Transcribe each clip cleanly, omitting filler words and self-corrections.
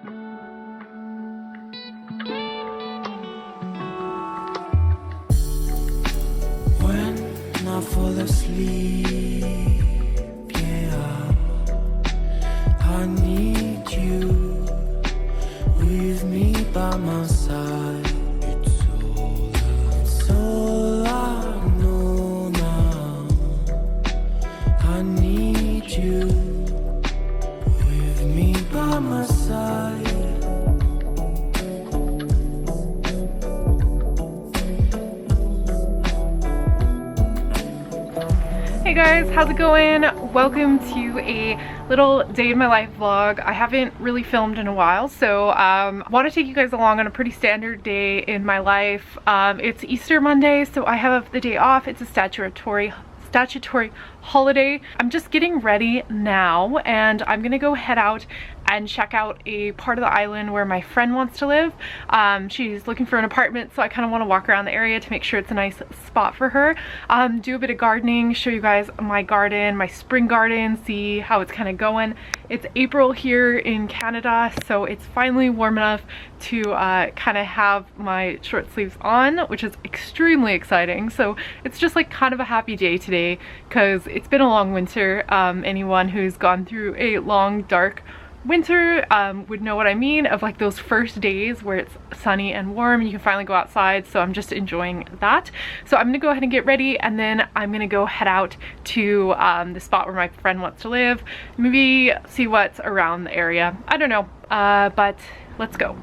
When I fall asleep, yeah, I need you with me by my side. It's all I know now. I need you with me by my side. Hey guys, how's it going? Welcome to a little day in my life vlog. I haven't really filmed in a while, so I want to take you guys along on a pretty standard day in my life. It's Easter Monday, so I have the day off. It's a statutory holiday. I'm just getting ready now and I'm gonna go head out and check out a part of the island where my friend wants to live. She's looking for an apartment, so I kind of want to walk around the area to make sure it's a nice spot for her. Do a bit of gardening, show you guys my garden, my spring garden, see how it's kind of going. It's April here in Canada, so it's finally warm enough to kind of have my short sleeves on, which is extremely exciting. So it's just like kind of a happy day today because it's been a long winter. Anyone who's gone through a long dark winter would know what I mean, of like those first days where it's sunny and warm and you can finally go outside. So I'm just enjoying that. So I'm gonna go ahead and get ready, and then I'm gonna go head out to the spot where my friend wants to live, maybe see what's around the area. I don't know, but let's go.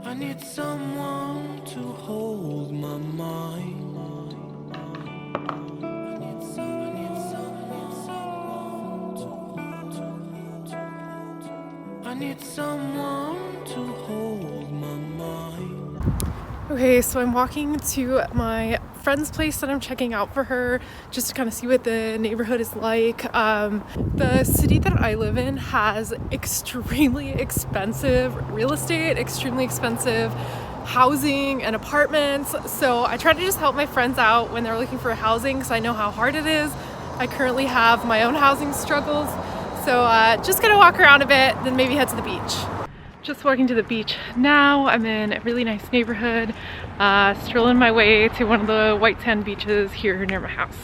I need someone to hold my mind. I need someone to hold my mind. Okay, so I'm walking to my friend's place that I'm checking out for her, just to kind of see what the neighborhood is like. The city that I live in has extremely expensive real estate, extremely expensive housing and apartments. So I try to just help my friends out when they're looking for housing because I know how hard it is. I currently have my own housing struggles. So just gonna walk around a bit, then maybe head to the beach. Just walking to the beach now. I'm in a really nice neighborhood, strolling my way to one of the white sand beaches here near my house.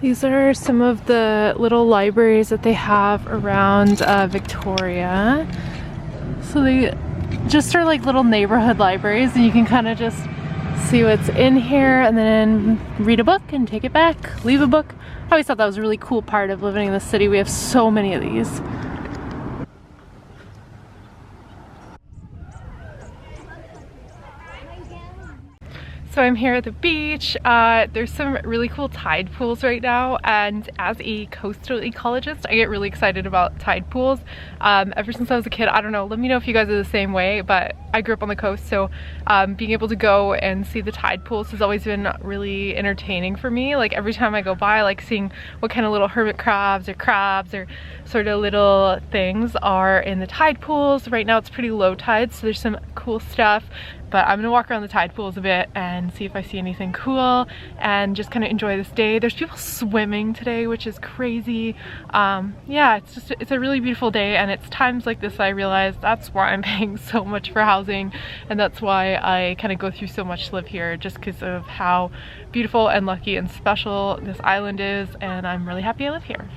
These are some of the little libraries that they have around Victoria. So they just are like little neighborhood libraries, and you can kind of just see what's in here and then read a book and take it back, leave a book. I always thought that was a really cool part of living in the city. We have so many of these. So I'm here at the beach. There's some really cool tide pools right now, and as a coastal ecologist, I get really excited about tide pools. Ever since I was a kid, I don't know, let me know if you guys are the same way, but I grew up on the coast, so being able to go and see the tide pools has always been really entertaining for me. Like every time I go by, I like seeing what kind of little hermit crabs or sort of little things are in the tide pools. Right now it's pretty low tide, so there's some cool stuff. But I'm gonna walk around the tide pools a bit and see if I see anything cool and just kind of enjoy this day. There's people swimming today, which is crazy. Yeah, it's a really beautiful day, and it's times like this I realize that's why I'm paying so much for housing, and that's why I kind of go through so much to live here, just because of how beautiful and lucky and special this island is, and I'm really happy I live here.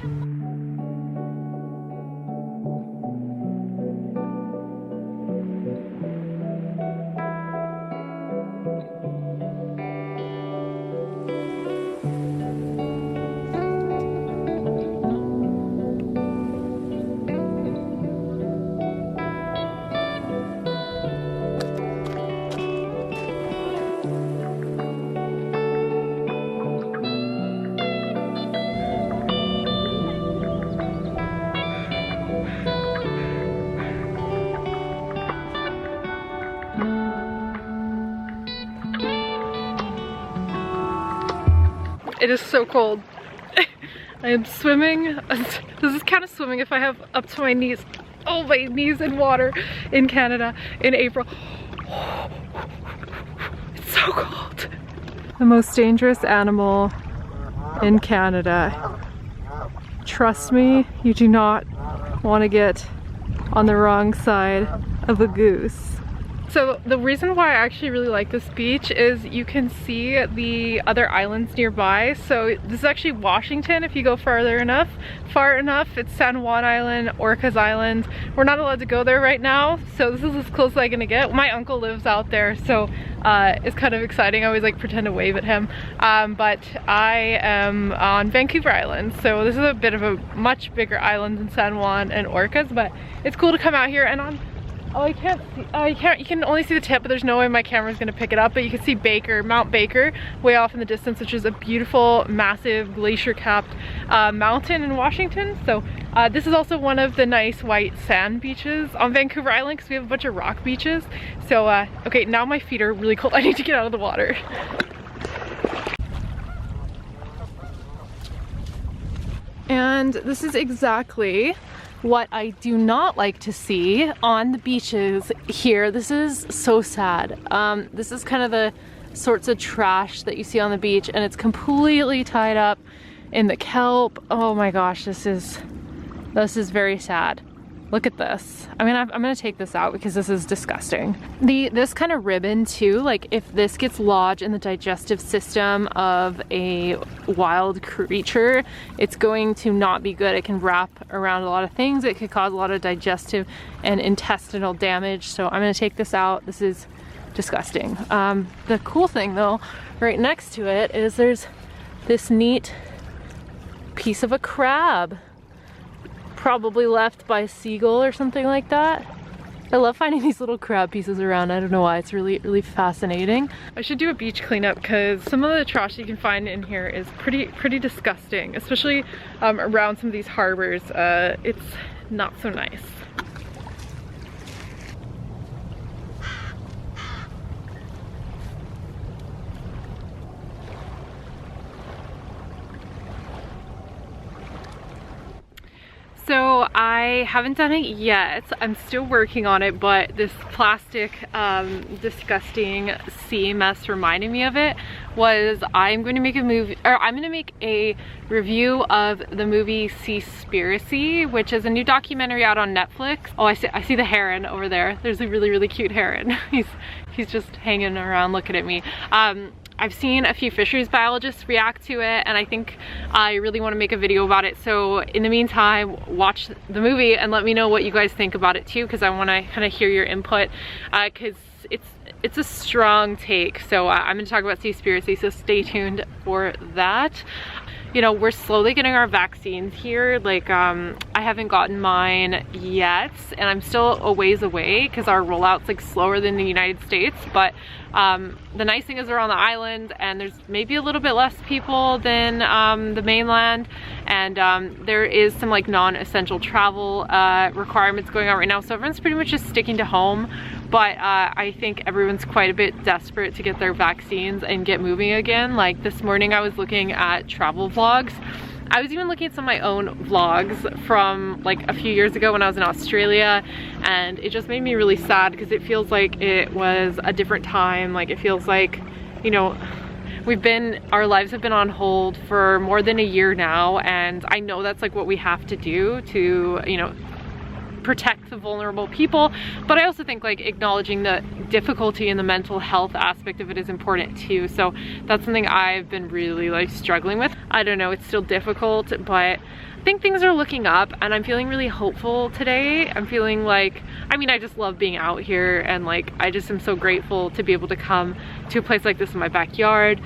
It is so cold. I am swimming. This is kind of swimming if I have up to my knees. Oh, my knees in water in Canada in April. It's so cold. The most dangerous animal in Canada. Trust me, you do not want to get on the wrong side of a goose. So the reason why I actually really like this beach is you can see the other islands nearby. So this is actually Washington if you go far enough. It's San Juan Island, Orcas Island. We're not allowed to go there right now, so this is as close as I'm gonna get. My uncle lives out there, so it's kind of exciting. I always like pretend to wave at him. But I am on Vancouver Island, so this is a bit of a much bigger island than San Juan and Orcas, but it's cool to come out here and on. Oh, I can't see, you can only see the tip, but there's no way my camera's gonna pick it up, but you can see Mount Baker, way off in the distance, which is a beautiful, massive, glacier-capped mountain in Washington. So this is also one of the nice white sand beaches on Vancouver Island, because we have a bunch of rock beaches. So, okay, now my feet are really cold. I need to get out of the water. And this is exactly what I do not like to see on the beaches here. This is so sad. This is kind of the sorts of trash that you see on the beach, and it's completely tied up in the kelp. Oh my gosh, this is very sad. Look at this. I mean, I'm gonna take this out because this is disgusting. This kind of ribbon too, like if this gets lodged in the digestive system of a wild creature, it's going to not be good. It can wrap around a lot of things. It could cause a lot of digestive and intestinal damage. So I'm gonna take this out. This is disgusting. The cool thing though, right next to it is there's this neat piece of a crab. Probably left by a seagull or something like that. I love finding these little crab pieces around. I don't know why, it's really fascinating. I should do a beach cleanup because some of the trash you can find in here is pretty disgusting, especially around some of these harbors. It's not so nice. So I haven't done it yet. I'm still working on it, but this plastic disgusting sea mess reminding me of it was I'm going to make a review of the movie Seaspiracy, which is a new documentary out on Netflix. Oh, I see the heron over there. There's a really cute heron. He's just hanging around looking at me. I've seen a few fisheries biologists react to it, and I think I really want to make a video about it. So in the meantime, watch the movie and let me know what you guys think about it too, because I want to kind of hear your input, because it's a strong take. So I'm going to talk about Seaspiracy, so stay tuned for that. You know, we're slowly getting our vaccines here. Like, I haven't gotten mine yet, and I'm still a ways away because our rollout's like slower than the United States. But the nice thing is we're on the island, and there's maybe a little bit less people than the mainland, and there is some like non-essential travel requirements going on right now. So everyone's pretty much just sticking to home. But I think everyone's quite a bit desperate to get their vaccines and get moving again. Like this morning I was looking at travel vlogs. I was even looking at some of my own vlogs from like a few years ago when I was in Australia, and it just made me really sad because it feels like it was a different time. Like it feels like, you know, our lives have been on hold for more than a year now, and I know that's like what we have to do to, you know, protect the vulnerable people, but I also think like acknowledging the difficulty in the mental health aspect of it is important too. So that's something I've been really like struggling with. I don't know, it's still difficult, but I think things are looking up and I'm feeling really hopeful today. I'm feeling like, I mean, I just love being out here, and like I just am so grateful to be able to come to a place like this in my backyard.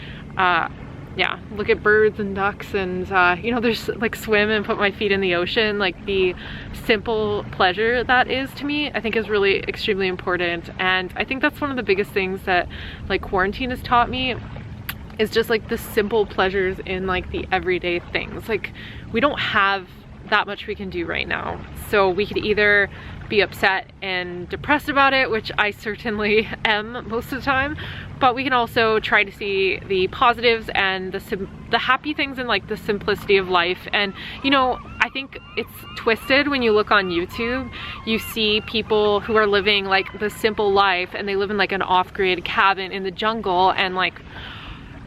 Yeah, look at birds and ducks, and you know, there's like swim and put my feet in the ocean. Like the simple pleasure that is to me, I think is really extremely important. And I think that's one of the biggest things that like quarantine has taught me, is just like the simple pleasures in like the everyday things. Like we don't have that much we can do right now. So we could either be upset and depressed about it, which I certainly am most of the time, but we can also try to see the positives and the happy things and like the simplicity of life. And you know, I think it's twisted when you look on YouTube. You see people who are living like the simple life and they live in like an off-grid cabin in the jungle, and like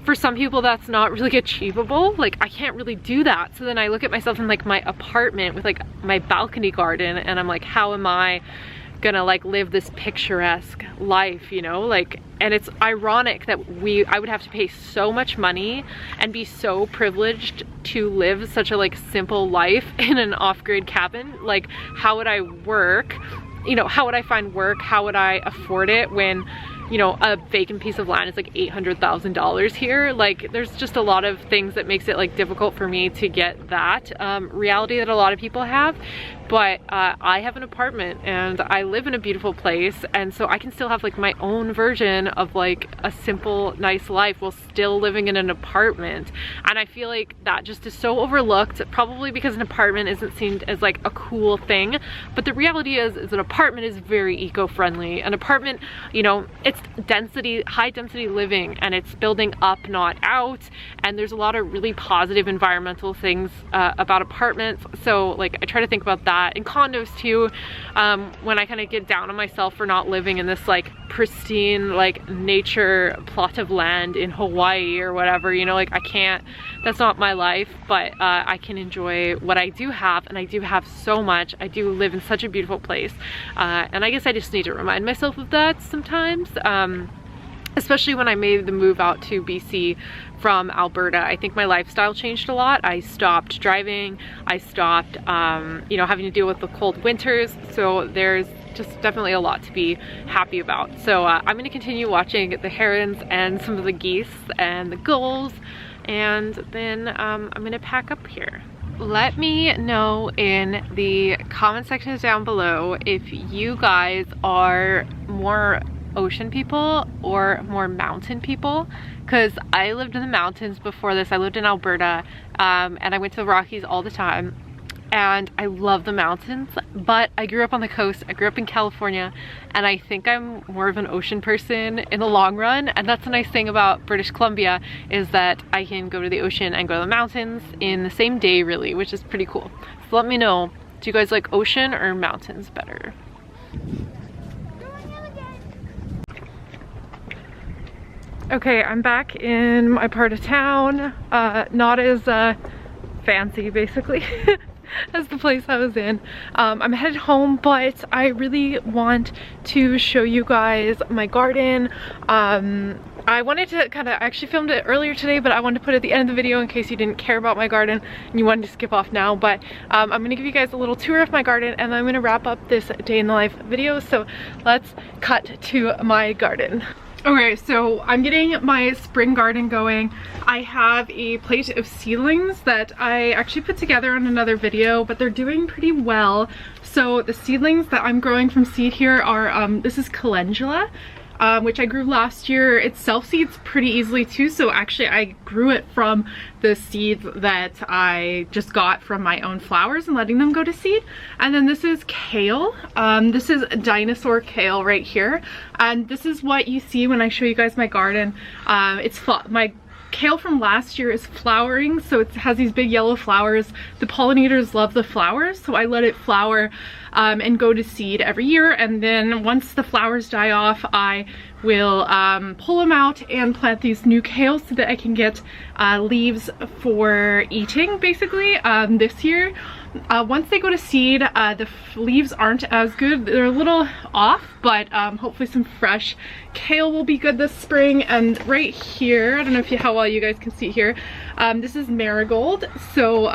for some people that's not really achievable. Like I can't really do that. So then I look at myself in like my apartment with like my balcony garden, and I'm like, how am I gonna like live this picturesque life, you know? Like, and it's ironic that I would have to pay so much money and be so privileged to live such a like simple life in an off-grid cabin. Like, how would I work? You know, how would I find work? How would I afford it when, you know, a vacant piece of land is like $800,000 here? Like, there's just a lot of things that makes it like difficult for me to get that reality that a lot of people have. But I have an apartment and I live in a beautiful place, and so I can still have like my own version of like a simple, nice life while still living in an apartment. And I feel like that just is so overlooked, probably because an apartment isn't seen as like a cool thing. But the reality is an apartment is very eco-friendly. An apartment, you know, it's density, high density living, and it's building up, not out. And there's a lot of really positive environmental things about apartments. So like I try to think about that. In condos too, when I kind of get down on myself for not living in this like pristine like nature plot of land in Hawaii or whatever, you know, like I can't, that's not my life. But I can enjoy what I do have, and I do have so much. I do live in such a beautiful place, and I guess I just need to remind myself of that sometimes. Especially when I made the move out to BC from Alberta. I think my lifestyle changed a lot. I stopped driving. I stopped, you know, having to deal with the cold winters. So there's just definitely a lot to be happy about. So I'm gonna continue watching the herons and some of the geese and the gulls, and then I'm gonna pack up here. Let me know in the comment sections down below if you guys are more ocean people or more mountain people, because I lived in the mountains before this. I lived in Alberta, and I went to the Rockies all the time, and I love the mountains, but I grew up on the coast. I grew up in California, and I think I'm more of an ocean person in the long run. And that's the nice thing about British Columbia, is that I can go to the ocean and go to the mountains in the same day, really, which is pretty cool. So let me know, do you guys like ocean or mountains better? Okay, I'm back in my part of town. Not as fancy, basically, as the place I was in. I'm headed home, but I really want to show you guys my garden. I wanted to I actually filmed it earlier today, but I wanted to put it at the end of the video in case you didn't care about my garden and you wanted to skip off now. But I'm gonna give you guys a little tour of my garden, and then I'm gonna wrap up this day in the life video. So let's cut to my garden. Okay, so I'm getting my spring garden going. I have a plate of seedlings that I actually put together on another video, but they're doing pretty well. So the seedlings that I'm growing from seed here are, this is calendula, which I grew last year. It self-seeds pretty easily too, so actually I grew it from the seeds that I just got from my own flowers and letting them go to seed. And then this is kale. This is dinosaur kale right here, and this is what you see when I show you guys my garden. My kale from last year is flowering, so it has these big yellow flowers. The pollinators love the flowers, so I let it flower and go to seed every year. And then once the flowers die off, I will pull them out and plant these new kale so that I can get leaves for eating, basically, this year. Once they go to seed, the leaves aren't as good. They're a little off, but hopefully some fresh kale will be good this spring. And right here, I don't know how well you guys can see here, this is marigold. So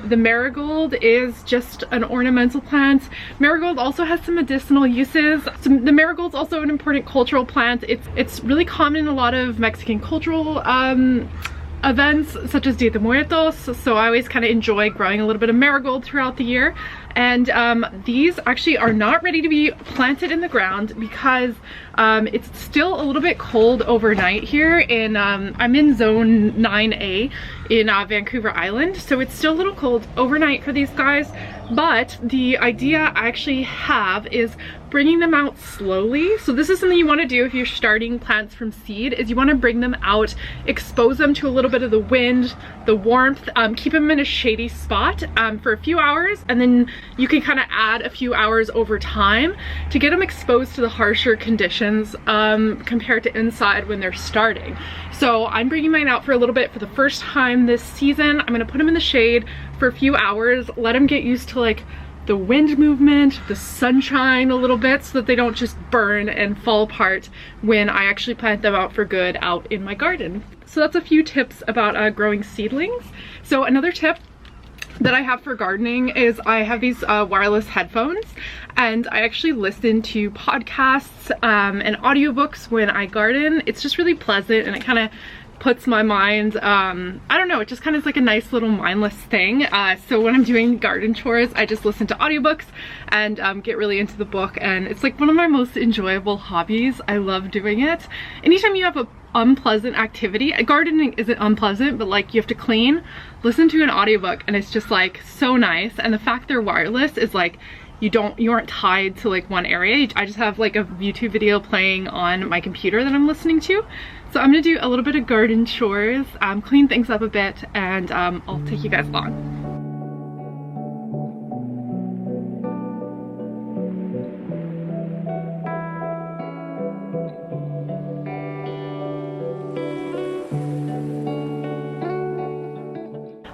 the marigold is just an ornamental plant. Marigold also has some medicinal uses. So the marigold's also an important cultural plant. It's really common in a lot of Mexican cultural events such as Dia de Muertos, so I always kind of enjoy growing a little bit of marigold throughout the year. And these actually are not ready to be planted in the ground because It's still a little bit cold overnight here in, I'm in zone 9A in Vancouver Island, so it's still a little cold overnight for these guys, but the idea I actually have is bringing them out slowly. So this is something you want to do if you're starting plants from seed, is you want to bring them out, expose them to a little bit of the wind, the warmth, keep them in a shady spot for a few hours, and then you can kind of add a few hours over time to get them exposed to the harsher conditions compared to inside when they're starting. So I'm bringing mine out for a little bit for the first time this season. I'm gonna put them in the shade for a few hours, let them get used to like the wind movement, the sunshine a little bit, so that they don't just burn and fall apart when I actually plant them out for good out in my garden. So that's a few tips about growing seedlings. So another tip that I have for gardening is I have these wireless headphones, and I actually listen to podcasts and audiobooks when I garden. It's just really pleasant, and it kind of puts my mind, I don't know, it just kind of is like a nice little mindless thing. So when I'm doing garden chores, I just listen to audiobooks and get really into the book, and it's like one of my most enjoyable hobbies. I love doing it. Anytime you have a unpleasant activity, gardening isn't unpleasant, but like you have to clean, listen to an audiobook, and it's just like so nice. And the fact they're wireless is like you aren't tied to like one area. I just have like a YouTube video playing on my computer that I'm listening to. So I'm gonna do a little bit of garden chores, clean things up a bit, and I'll take you guys along.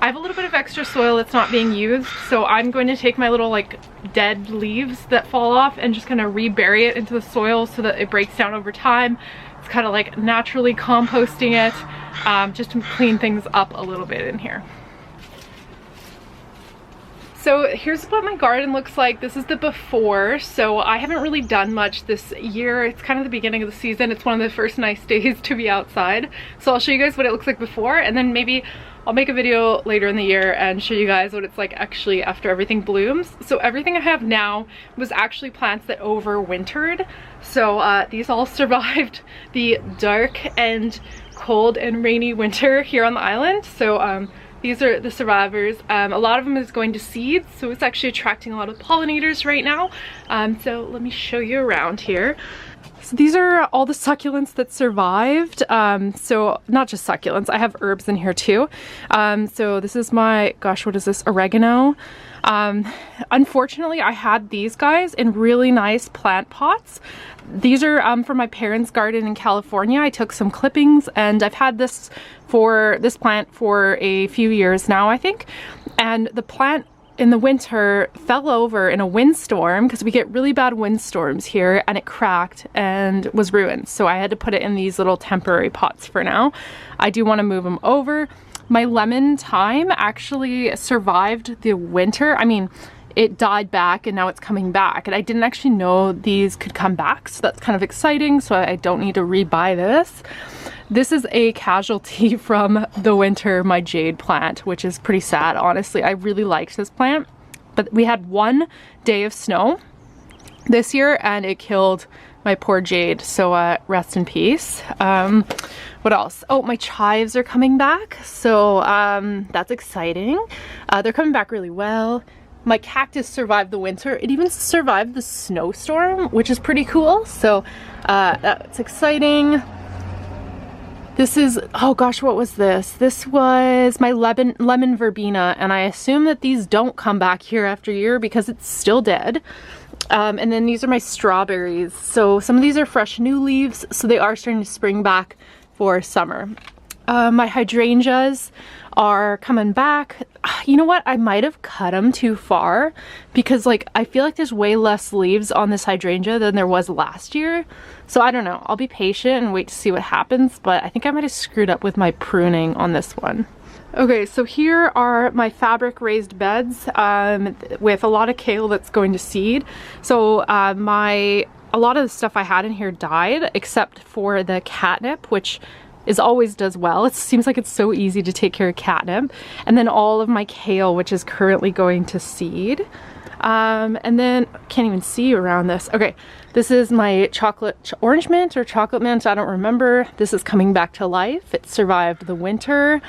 I have a little bit of extra soil that's not being used, so I'm going to take my little like dead leaves that fall off and just kind of rebury it into the soil so that it breaks down over time. It's kind of like naturally composting it, just to clean things up a little bit in here. So here's what my garden looks like. This is the before. So I haven't really done much this year. It's kind of the beginning of the season. It's one of the first nice days to be outside. So I'll show you guys what it looks like before, and then maybe I'll make a video later in the year and show you guys what it's like actually after everything blooms. So everything I have now was actually plants that overwintered. So these all survived the dark and cold and rainy winter here on the island. So these are the survivors. A lot of them is going to seed, so it's actually attracting a lot of pollinators right now. So let me show you around here. So these are all the succulents that survived. So not just succulents, I have herbs in here too. So this is my, gosh, what is this? Oregano. Unfortunately, I had these guys in really nice plant pots. These are from my parents' garden in California. I took some clippings, and I've had this plant for a few years now, I think. And the plant in the winter fell over in a windstorm, because we get really bad windstorms here, and it cracked and was ruined. So I had to put it in these little temporary pots for now. I do want to move them over. My lemon thyme actually survived the winter. I mean, it died back and now it's coming back, and I didn't actually know these could come back, so that's kind of exciting. So I don't need to rebuy this. This is a casualty from the winter, my jade plant, which is pretty sad, honestly. I really liked this plant, but we had one day of snow this year and it killed my poor jade, so rest in peace. What else? Oh, my chives are coming back, so that's exciting. They're coming back really well. My cactus survived the winter. It even survived the snowstorm, which is pretty cool, so that's exciting. This is, oh gosh, what was this? This was my lemon verbena, and I assume that these don't come back year after year because it's still dead. And then these are my strawberries. So some of these are fresh new leaves, so they are starting to spring back for summer. My hydrangeas are coming back. You know what? I might have cut them too far, because like I feel like there's way less leaves on this hydrangea than there was last year. So I don't know. I'll be patient and wait to see what happens, but I think I might have screwed up with my pruning on this one. Okay, so here are my fabric raised beds with a lot of kale that's going to seed. So a lot of the stuff I had in here died, except for the catnip, which always does well. It seems like it's so easy to take care of catnip. And then all of my kale, which is currently going to seed. And then, can't even see around this. Okay, this is my orange mint or chocolate mint, I don't remember. This is coming back to life. It survived the winter.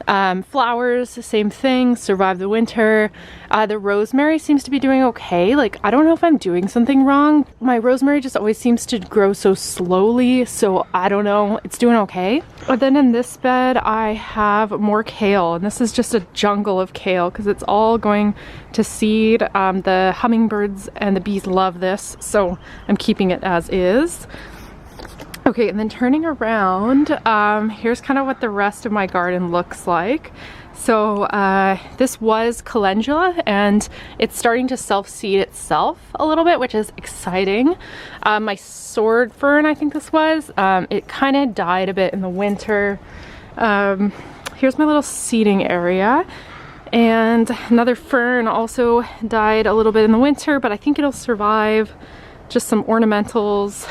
Flowers, the same thing, survived the winter. The rosemary seems to be doing okay. Like, I don't know if I'm doing something wrong. My rosemary just always seems to grow so slowly, so I don't know. It's doing okay. But then in this bed, I have more kale, and this is just a jungle of kale because it's all going to seed. The hummingbirds and the bees love this, so I'm keeping it as is. Okay, and then turning around, here's kind of what the rest of my garden looks like. So this was calendula, and it's starting to self-seed itself a little bit, which is exciting. My sword fern, I think this was, it kind of died a bit in the winter. Here's my little seeding area. And another fern also died a little bit in the winter, but I think it'll survive. Just some ornamentals.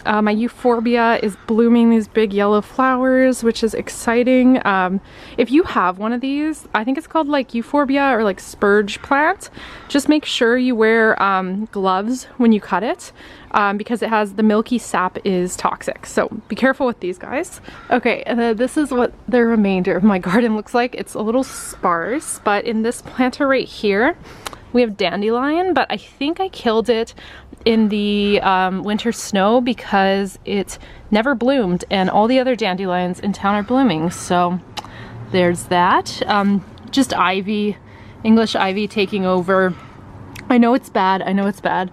My euphorbia is blooming these big yellow flowers, which is exciting. If you have one of these, I think it's called like euphorbia or like spurge plant, just make sure you wear gloves when you cut it, because it has the milky sap is toxic. So be careful with these guys. Okay, and then this is what the remainder of my garden looks like. It's a little sparse, but in this planter right here, we have dandelion, but I think I killed it in the winter snow because it never bloomed, and all the other dandelions in town are blooming. So there's that. Just ivy, English ivy taking over. I know it's bad, I know it's bad.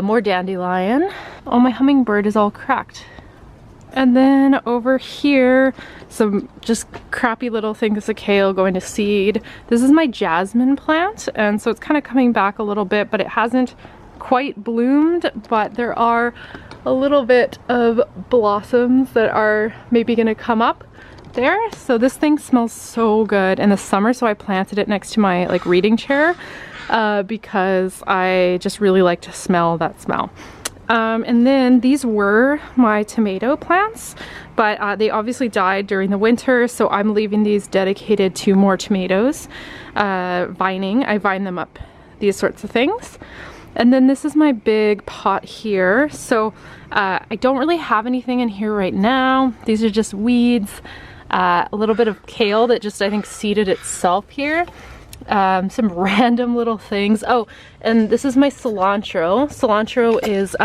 More dandelion. Oh, my hummingbird is all cracked. And then over here, some just crappy little things of kale going to seed. This is my jasmine plant, and so it's kind of coming back a little bit, but it hasn't quite bloomed, but there are a little bit of blossoms that are maybe gonna come up there. So this thing smells so good in the summer, so I planted it next to my like reading chair because I just really like to smell that smell. And then these were my tomato plants, but they obviously died during the winter, so I'm leaving these dedicated to more tomatoes. Vining, I vine them up, these sorts of things. And then this is my big pot here. So I don't really have anything in here right now. These are just weeds, a little bit of kale that just I think seeded itself here. Some random little things. Oh, and this is my cilantro. Cilantro is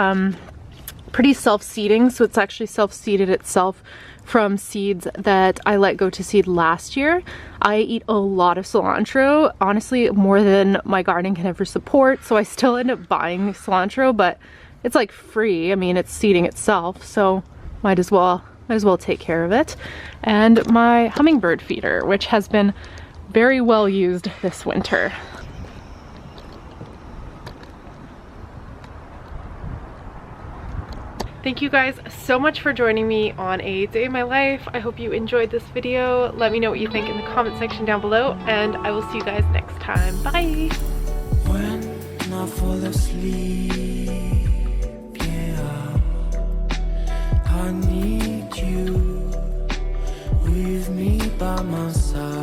pretty self-seeding, so it's actually self-seeded itself from seeds that I let go to seed last year. I eat a lot of cilantro, honestly more than my garden can ever support, so I still end up buying cilantro, but it's like free. I mean, it's seeding itself, so might as well take care of it. And my hummingbird feeder, which has been very well used this winter. Thank you guys so much for joining me on a day in my life. I hope you enjoyed this video. Let me know what you think in the comment section down below, and I will see you guys next time. Bye! When I fall asleep, yeah, I need you with me by my side.